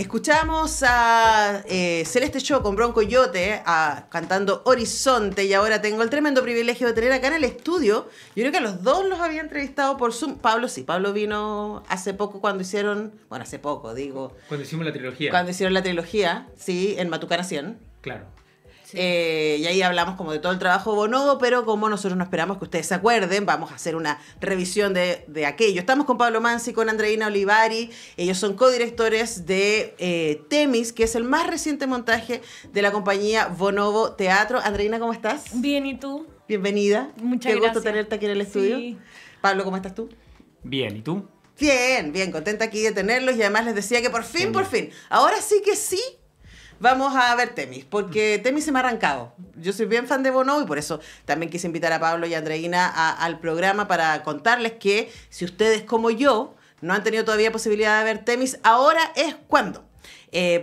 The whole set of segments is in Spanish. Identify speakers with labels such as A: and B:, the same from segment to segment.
A: escuchamos a Celeste Show con Bronco Yote cantando Horizonte, y ahora tengo el tremendo privilegio de tener acá en el estudio. Yo creo que a los dos los había entrevistado por Zoom. Pablo sí, Pablo vino hace poco cuando hicieron, bueno, hace poco digo.
B: Cuando hicimos la trilogía.
A: Cuando hicieron la trilogía, sí, en Matucana 100.
B: Claro.
A: Sí. Y ahí hablamos como de todo el trabajo Bonobo, pero como nosotros no esperamos que ustedes se acuerden, vamos a hacer una revisión de aquello. Estamos con Pablo Mansi, con Andreina Olivari. Ellos son codirectores de Temis, que es el más reciente montaje de la compañía Bonobo Teatro. Andreina, ¿cómo estás?
C: Bien, ¿y tú?
A: Bienvenida.
C: Muchas
A: gracias. Qué gusto tenerte aquí en el estudio.
C: Sí.
A: Pablo, ¿cómo estás tú?
B: Bien, ¿y tú?
A: Bien, bien, contenta aquí de tenerlos, y además les decía que por fin, ahora sí que sí, vamos a ver Temis, porque Temis se me ha arrancado. Yo soy bien fan de Bonobo y por eso también quise invitar a Pablo y a Andreina al programa para contarles que si ustedes como yo no han tenido todavía posibilidad de ver Temis, ahora es cuando.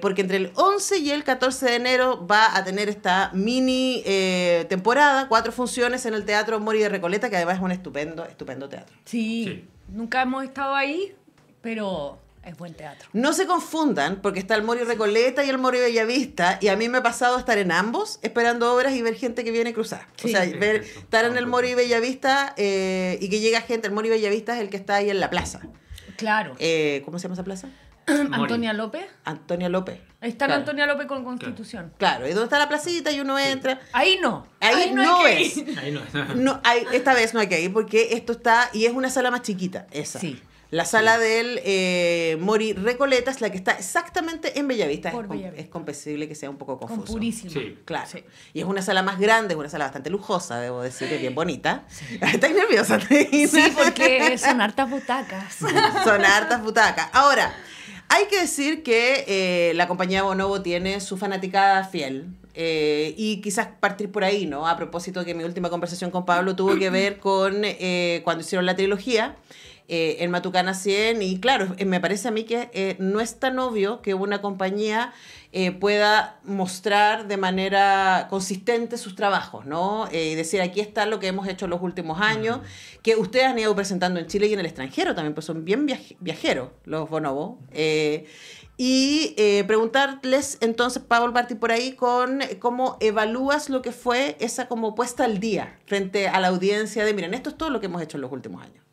A: Porque entre el 11 y el 14 de enero va a tener esta mini temporada, 4 funciones en el Teatro Mori de Recoleta, que además es un estupendo teatro.
C: Sí, nunca hemos estado ahí, pero es buen teatro.
A: No se confundan, porque está el Mori Recoleta y el Mori Bellavista, y a mí me ha pasado estar en ambos esperando obras y ver gente que viene cruzada. Sí. O sea, estar en el Mori Bellavista y que llega gente. El Mori Bellavista es el que está ahí en la plaza.
C: Claro.
A: ¿Cómo se llama esa plaza?
C: Antonia López.
A: Antonia López.
C: Está en Antonia López con Constitución.
A: Claro, y donde está la placita y uno entra.
C: Ahí no.
A: Ahí no
C: hay
A: es.
C: que ir.
B: Ahí no.
A: Esta vez no hay que ir porque esto está, y es una sala más chiquita, esa.
C: Sí.
A: La sala del Mori Recoleta es la que está exactamente en Bellavista. Es comprensible que sea un poco confuso.
C: Con Purísima.
B: Sí.
A: Claro.
C: Sí.
A: Y es una sala más grande, es una sala bastante lujosa, debo decir, es bien bonita. Sí. ¿Estás nerviosa, Andreina?
C: Sí, porque son hartas butacas.
A: Son hartas butacas. Ahora, hay que decir que la compañía Bonobo tiene su fanaticada fiel. Y quizás partir por ahí, ¿no? A propósito que mi última conversación con Pablo tuvo que ver con cuando hicieron la trilogía en Matucana 100, y claro, me parece a mí que no es tan obvio que una compañía pueda mostrar de manera consistente sus trabajos, ¿no? Y decir, aquí está lo que hemos hecho en los últimos años, que ustedes han ido presentando en Chile y en el extranjero también, pues son bien viajeros los Bonobo. Y preguntarles entonces, Pablo, partir por ahí con cómo evalúas lo que fue esa como puesta al día frente a la audiencia de, miren, esto es todo lo que hemos hecho en los últimos años.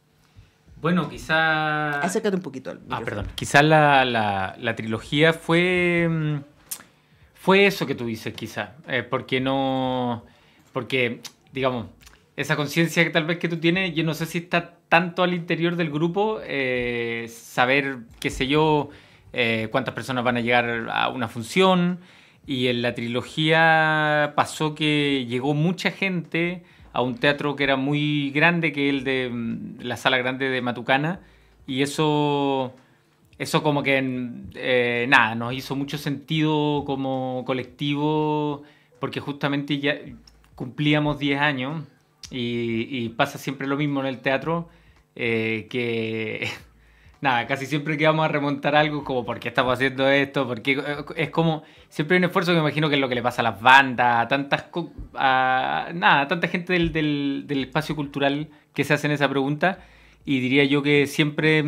B: Bueno, quizá...
A: Acércate un poquito al micrófono.
B: Perdón. Quizá la trilogía fue eso que tú dices, quizá. Porque, digamos, esa conciencia que tal vez que tú tienes, yo no sé si está tanto al interior del grupo, saber, qué sé yo, cuántas personas van a llegar a una función. Y en la trilogía pasó que llegó mucha gente a un teatro que era muy grande, que es el de la Sala Grande de Matucana, y eso como que nos hizo mucho sentido como colectivo, porque justamente ya cumplíamos 10 años y pasa siempre lo mismo en el teatro, que casi siempre que vamos a remontar algo como ¿por qué estamos haciendo esto? Porque es como siempre hay un esfuerzo que me imagino que es lo que le pasa a las bandas, a tanta gente del espacio cultural que se hacen esa pregunta, y diría yo que siempre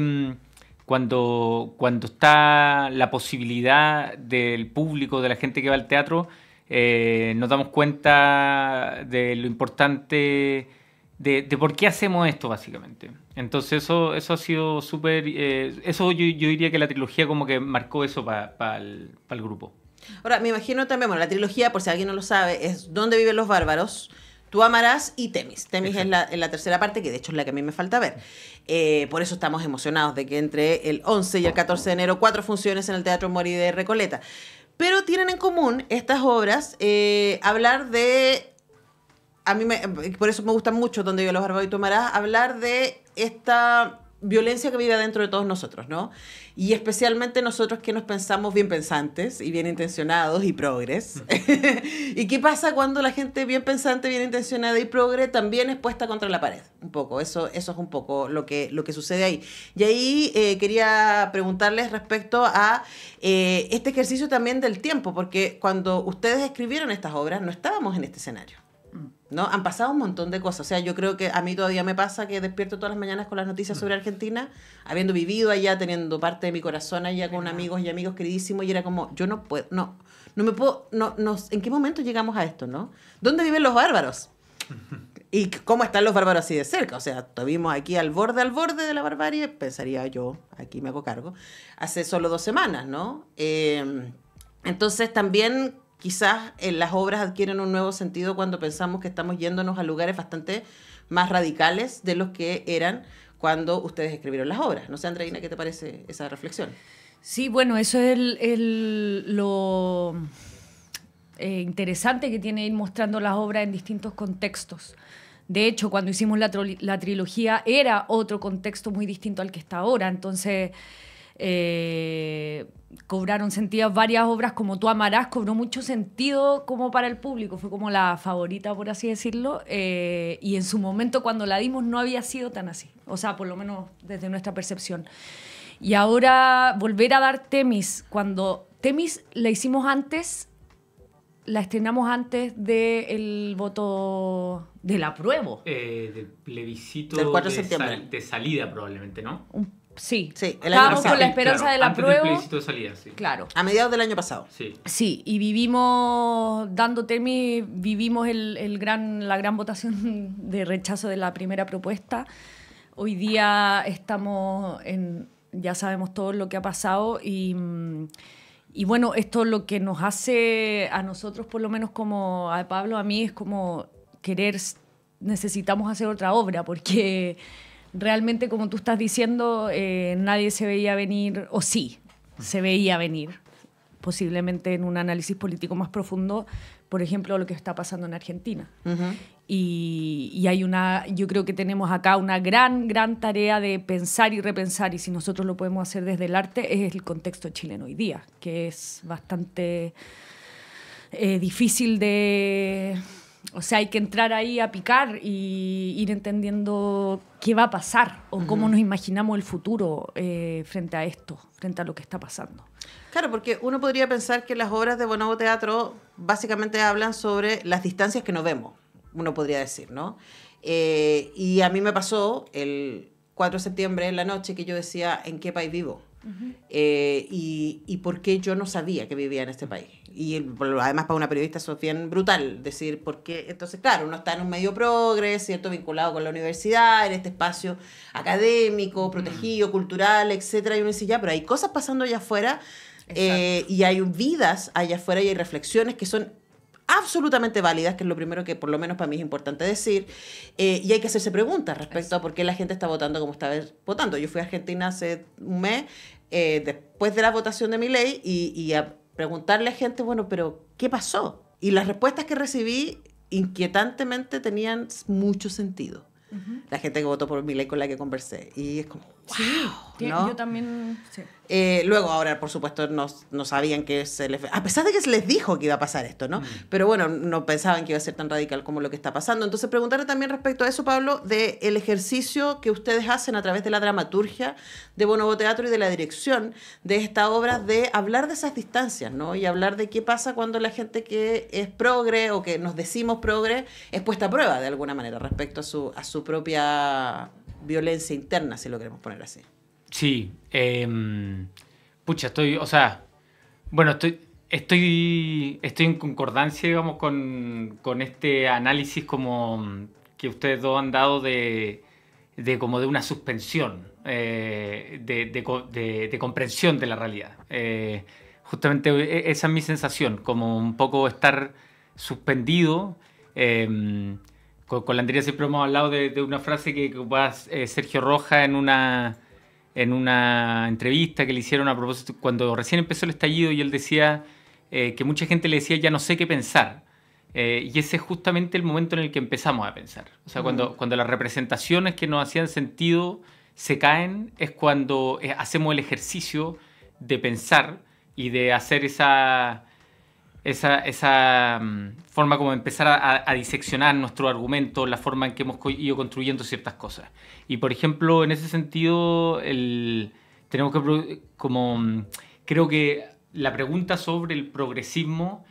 B: cuando está la posibilidad del público, de la gente que va al teatro, nos damos cuenta de lo importante de por qué hacemos esto, básicamente. Entonces eso ha sido súper... eso yo diría que la trilogía como que marcó eso para el grupo.
A: Ahora, me imagino también, bueno, la trilogía, por si alguien no lo sabe, es Dónde viven los bárbaros, Tú amarás y Temis. Temis es la tercera parte, que de hecho es la que a mí me falta ver. Por eso estamos emocionados de que entre el 11 y el 14 de enero 4 funciones en el Teatro Mori de Recoleta. Pero tienen en común estas obras hablar de... por eso me gustan mucho Donde viven los bárbaros y Tú amarás, hablar de esta violencia que vive dentro de todos nosotros, ¿no? Y especialmente nosotros que nos pensamos bien pensantes y bien intencionados y progres. ¿Y qué pasa cuando la gente bien pensante, bien intencionada y progre también es puesta contra la pared? Un poco, eso es un poco lo que sucede ahí. Y ahí quería preguntarles respecto a este ejercicio también del tiempo, porque cuando ustedes escribieron estas obras no estábamos en este escenario. ¿no? Han pasado un montón de cosas. O sea, yo creo que a mí todavía me pasa que despierto todas las mañanas con las noticias sobre Argentina, habiendo vivido allá, teniendo parte de mi corazón allá con amigos y amigos queridísimos, y era como, yo no puedo, no me puedo, ¿en qué momento llegamos a esto, no? ¿Dónde viven los bárbaros? ¿Y cómo están los bárbaros así de cerca? O sea, estuvimos aquí al borde de la barbarie, pensaría yo, aquí me hago cargo, hace solo 2 semanas, ¿no? Entonces también quizás las obras adquieren un nuevo sentido cuando pensamos que estamos yéndonos a lugares bastante más radicales de los que eran cuando ustedes escribieron las obras. No sé, Andreina, ¿qué te parece esa reflexión?
C: Sí, bueno, eso es lo interesante que tiene ir mostrando las obras en distintos contextos. De hecho, cuando hicimos la trilogía era otro contexto muy distinto al que está ahora. Entonces, cobraron sentido varias obras, como Tú amarás, cobró mucho sentido como para el público. Fue como la favorita, por así decirlo. Y en su momento, cuando la dimos, no había sido tan así. O sea, por lo menos desde nuestra percepción. Y ahora volver a dar Temis, cuando Temis la hicimos antes, la estrenamos antes del voto del apruebo.
B: Del plebiscito
A: del 4 de septiembre.
B: De salida probablemente, ¿no?
C: Sí,
A: Sí, el año
C: estábamos
A: pasado.
C: con la esperanza
B: Claro,
C: del
B: antes
C: apruebo.
B: del plebiscito de salida, sí.
C: Claro.
A: A mediados del año pasado.
B: Sí.
C: Sí, y vivimos, dando Temis, vivimos la gran votación de rechazo de la primera propuesta. Hoy día estamos ya sabemos todo lo que ha pasado y bueno, esto lo que nos hace a nosotros, por lo menos como a Pablo, a mí, es como necesitamos hacer otra obra, porque realmente, como tú estás diciendo, nadie se veía venir, o sí, se veía venir, posiblemente en un análisis político más profundo, por ejemplo, lo que está pasando en Argentina.
A: Uh-huh.
C: Y yo creo que tenemos acá una gran tarea de pensar y repensar, y si nosotros lo podemos hacer desde el arte, es el contexto chileno hoy día, que es bastante difícil de... O sea, hay que entrar ahí a picar y ir entendiendo qué va a pasar o cómo nos imaginamos el futuro frente a esto, frente a lo que está pasando.
A: Claro, porque uno podría pensar que las obras de Bonobo Teatro básicamente hablan sobre las distancias que no vemos, uno podría decir, ¿no? Y a mí me pasó el 4 de septiembre en la noche que yo decía, ¿en qué país vivo? Uh-huh. Y por qué yo no sabía que vivía en este país. Y además para una periodista eso es bien brutal, decir, por qué. Entonces, claro, uno está en un medio progre, ¿cierto? Vinculado con la universidad, en este espacio académico, protegido, cultural, etcétera. Y uno dice, ya, pero hay cosas pasando allá afuera, y hay vidas allá afuera y hay reflexiones que son absolutamente válidas, que es lo primero que por lo menos para mí es importante decir, y hay que hacerse preguntas respecto a por qué la gente está votando como está votando. Yo fui a Argentina hace un mes, después de la votación de Milei, y a preguntarle a gente, bueno, pero ¿qué pasó? Y las respuestas que recibí inquietantemente tenían mucho sentido. Uh-huh. La gente que votó por Milei con la que conversé, y es como, wow,
C: sí,
A: ¿no?
C: Yo también, sí.
A: Luego, ahora, por supuesto, no sabían que a pesar de que se les dijo que iba a pasar esto, ¿no? Pero bueno, no pensaban que iba a ser tan radical como lo que está pasando. Entonces, preguntarle también respecto a eso, Pablo, del ejercicio que ustedes hacen a través de la dramaturgia de Bonobo Teatro y de la dirección de esta obra, de hablar de esas distancias, ¿no? Y hablar de qué pasa cuando la gente que es progre o que nos decimos progre es puesta a prueba de alguna manera respecto a su propia violencia interna, si lo queremos poner así.
B: Sí, pucha, estoy en concordancia, digamos, con este análisis como que ustedes dos han dado de como de una suspensión, de comprensión de la realidad. Justamente esa es mi sensación, como un poco estar suspendido. Con la Andrea siempre hemos hablado de una frase que ocupaba Sergio Roja en una entrevista que le hicieron a propósito cuando recién empezó el estallido, y él decía que mucha gente le decía, ya no sé qué pensar. Y ese es justamente el momento en el que empezamos a pensar. O sea, cuando las representaciones que nos hacían sentido se caen, es cuando hacemos el ejercicio de pensar y de hacer esa forma como empezar a diseccionar nuestro argumento, la forma en que hemos ido construyendo ciertas cosas. Y, por ejemplo, en ese sentido, tenemos que, creo que la pregunta sobre el progresismo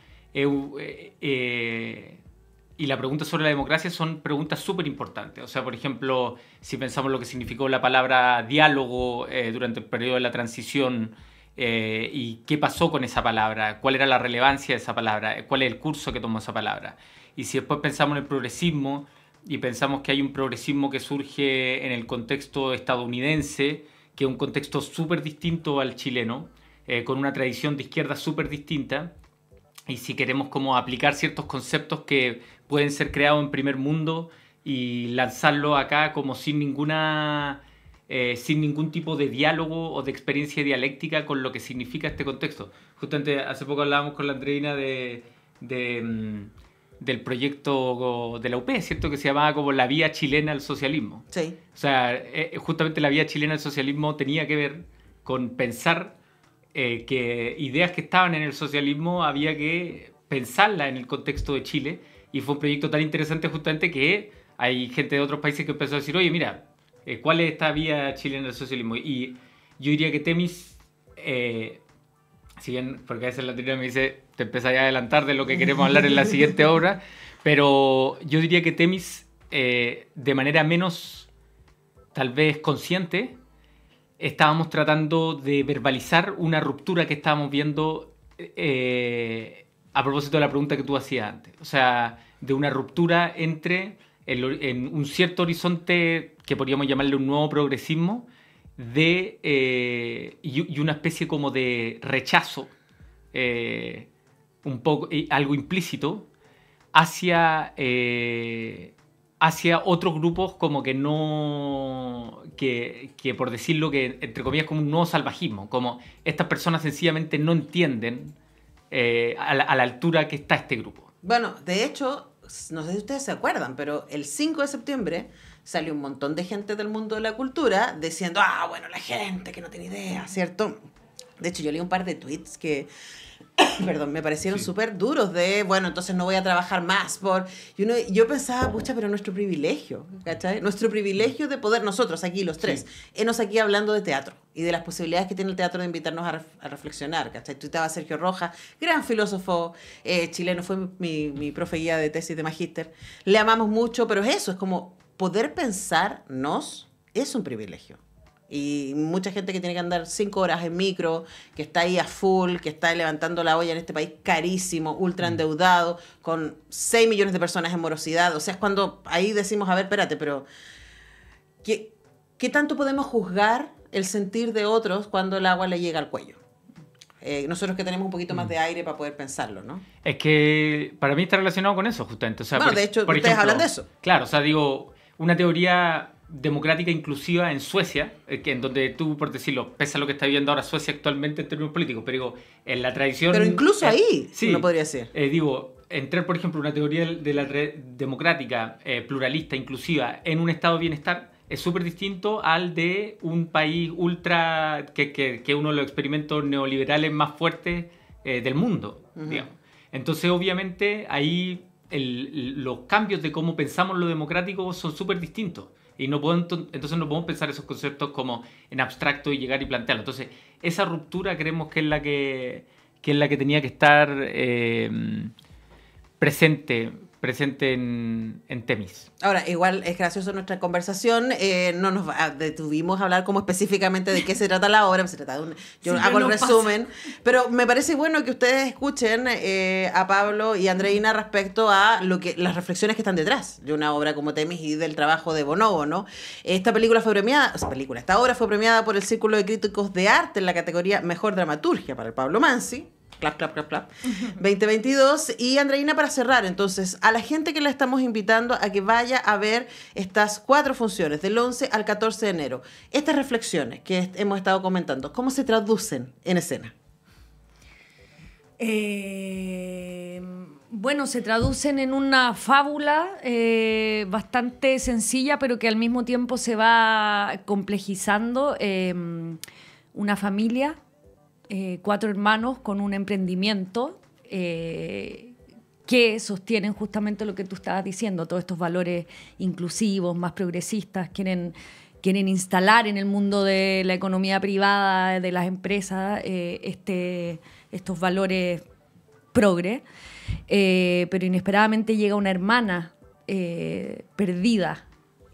B: y la pregunta sobre la democracia son preguntas súper importantes. O sea, por ejemplo, si pensamos lo que significó la palabra diálogo durante el periodo de la transición, y qué pasó con esa palabra, cuál era la relevancia de esa palabra, cuál es el curso que tomó esa palabra. Y si después pensamos en el progresismo y pensamos que hay un progresismo que surge en el contexto estadounidense, que es un contexto súper distinto al chileno, con una tradición de izquierda súper distinta, y si queremos como aplicar ciertos conceptos que pueden ser creados en primer mundo y lanzarlo acá como sin ningún tipo de diálogo o de experiencia dialéctica con lo que significa este contexto. Justamente hace poco hablábamos con la Andreina del proyecto de la UP, ¿cierto? Que se llamaba como la vía chilena al socialismo.
A: Sí.
B: O sea, justamente la vía chilena al socialismo tenía que ver con pensar que ideas que estaban en el socialismo había que pensarlas en el contexto de Chile, y fue un proyecto tan interesante justamente que hay gente de otros países que empezó a decir, oye, mira, ¿cuál es esta vía chilena del socialismo? Y yo diría que Temis, si bien, porque a veces la teoría me dice, te empezáis a adelantar de lo que queremos hablar en la siguiente obra, pero yo diría que Temis, de manera menos, tal vez consciente, estábamos tratando de verbalizar una ruptura que estábamos viendo a propósito de la pregunta que tú hacías antes. O sea, de una ruptura entre en un cierto horizonte que podríamos llamarle un nuevo progresismo y una especie como de rechazo, un poco, algo implícito, hacia otros grupos como que no... que por decirlo, que entre comillas como un nuevo salvajismo, como estas personas sencillamente no entienden a la altura que está este grupo.
A: Bueno, de hecho, no sé si ustedes se acuerdan, pero el 5 de septiembre salió un montón de gente del mundo de la cultura diciendo, bueno, la gente que no tiene idea, ¿cierto? De hecho, yo leí un par de tweets que... perdón, me parecieron súper duros de, bueno, entonces no voy a trabajar más yo pensaba, pucha, pero nuestro privilegio, ¿cachai? Nuestro privilegio de poder, nosotros aquí, los tres, enos aquí hablando de teatro y de las posibilidades que tiene el teatro de invitarnos a reflexionar, ¿cachai? Tuiteaba Sergio Rojas, gran filósofo chileno, fue mi profe guía de tesis de magíster. Le amamos mucho, pero es eso, es como poder pensarnos es un privilegio. Y mucha gente que tiene que andar 5 horas en micro, que está ahí a full, que está levantando la olla en este país carísimo, ultra endeudado, con 6 millones de personas en morosidad. O sea, es cuando ahí decimos, a ver, espérate, pero ¿qué tanto podemos juzgar el sentir de otros cuando el agua le llega al cuello? Nosotros que tenemos un poquito más de aire para poder pensarlo, ¿no?
B: Es que para mí está relacionado con eso, justamente. O sea,
A: bueno, de hecho, ustedes hablan de eso.
B: Claro, o sea, digo, una teoría democrática inclusiva en Suecia, en donde tú, por decirlo, pese a lo que está viviendo ahora Suecia actualmente en términos políticos, pero digo, en la tradición...
A: Pero incluso ahí,
B: sí,
A: uno podría decir.
B: Digo, entrar, por ejemplo, una teoría de la democrática, pluralista, inclusiva, en un estado de bienestar, es súper distinto al de un país ultra, que es uno de los experimentos neoliberales más fuertes del mundo, digamos. Entonces, obviamente, ahí los cambios de cómo pensamos lo democrático son súper distintos. Y entonces no podemos pensar esos conceptos como en abstracto y llegar y plantearlo. Entonces, esa ruptura creemos que es la que tenía que estar presente en Temis.
A: Ahora, igual es gracioso nuestra conversación, no nos detuvimos a hablar como específicamente de qué se trata la obra, se trata de yo hago el resumen, pero me parece bueno que ustedes escuchen a Pablo y Andreina respecto a las reflexiones que están detrás de una obra como Temis y del trabajo de Bonobo, ¿no? Esta obra fue premiada por el Círculo de Críticos de Arte en la categoría Mejor Dramaturgia para el Pablo Mansi. Clap, clap, clap, clap. 2022. Y Andreina, para cerrar, entonces, a la gente que la estamos invitando a que vaya a ver estas 4 funciones, del 11 al 14 de enero. Estas reflexiones que hemos estado comentando, ¿cómo se traducen en escena?
C: Bueno, se traducen en una fábula bastante sencilla, pero que al mismo tiempo se va complejizando. Una familia, 4 hermanos con un emprendimiento que sostienen justamente lo que tú estabas diciendo, todos estos valores inclusivos, más progresistas, quieren instalar en el mundo de la economía privada, de las empresas, estos valores progre. pero inesperadamente llega una hermana perdida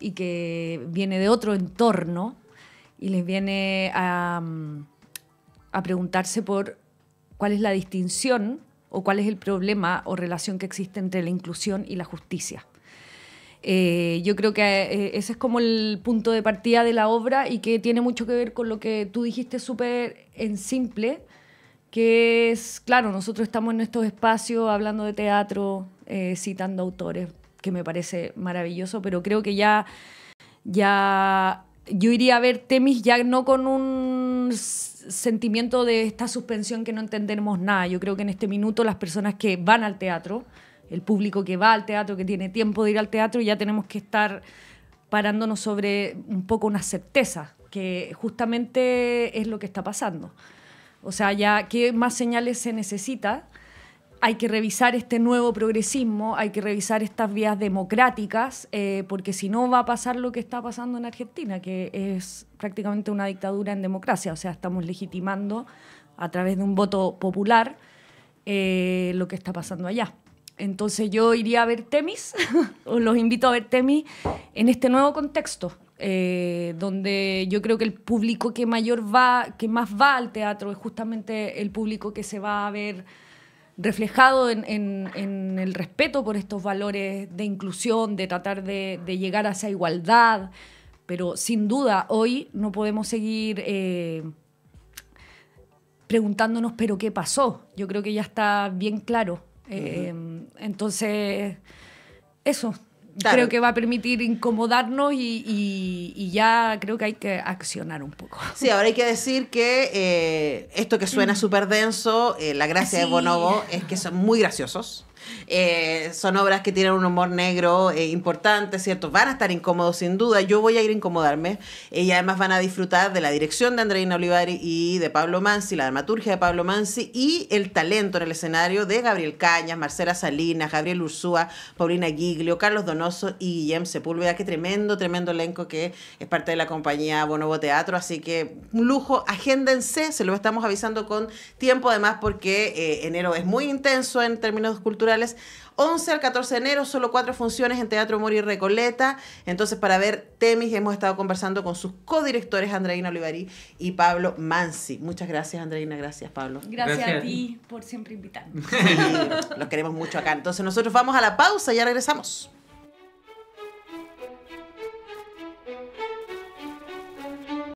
C: y que viene de otro entorno y les viene a preguntarse por cuál es la distinción o cuál es el problema o relación que existe entre la inclusión y la justicia. Yo creo que ese es como el punto de partida de la obra y que tiene mucho que ver con lo que tú dijiste súper en simple, que es, claro, nosotros estamos en estos espacios hablando de teatro, citando autores, que me parece maravilloso, pero creo que ya yo iría a ver Temis ya no con un sentimiento de esta suspensión que no entendemos nada. Yo creo que en este minuto las personas que van al teatro, el público que va al teatro, que tiene tiempo de ir al teatro, ya tenemos que estar parándonos sobre un poco una certeza, que justamente es lo que está pasando. O sea, ya, ¿qué más señales se necesita? Hay que revisar este nuevo progresismo, hay que revisar estas vías democráticas, porque si no va a pasar lo que está pasando en Argentina, que es prácticamente una dictadura en democracia. O sea, estamos legitimando a través de un voto popular lo que está pasando allá. Entonces yo iría a ver Temis, os los invito a ver Temis en este nuevo contexto, donde yo creo que el público que más va al teatro es justamente el público que se va a ver reflejado en el respeto por estos valores de inclusión, de tratar de llegar a esa igualdad, pero sin duda hoy no podemos seguir preguntándonos ¿pero qué pasó? Yo creo que ya está bien claro. Entonces, eso. Claro. Creo que va a permitir incomodarnos y ya creo que hay que accionar un poco.
A: Sí, ahora hay que decir que esto que suena súper denso, la gracia de Bonobo es que son muy graciosos. Son obras que tienen un humor negro importante, ¿cierto? Van a estar incómodos sin duda. Yo voy a ir a incomodarme y además van a disfrutar de la dirección de Andreina Olivari y de Pablo Mansi, la dramaturgia de Pablo Mansi y el talento en el escenario de Gabriel Cañas, Marcela Salinas, Gabriel Ursúa, Paulina Giglio, Carlos Donoso y Guillem Sepúlveda. Qué tremendo elenco que es parte de la compañía Bonobo Teatro, así que un lujo, agéndense, se lo estamos avisando con tiempo además porque enero es muy intenso en términos culturales. 11 al 14 de enero, solo 4 funciones en Teatro Mori y Recoleta. Entonces, para ver Temis, hemos estado conversando con sus codirectores, Andreina Olivari y Pablo Mansi. Muchas gracias, Andreina. Gracias, Pablo.
C: Gracias a ti por siempre invitarme.
A: Sí, los queremos mucho acá. Entonces, nosotros vamos a la pausa y ya regresamos.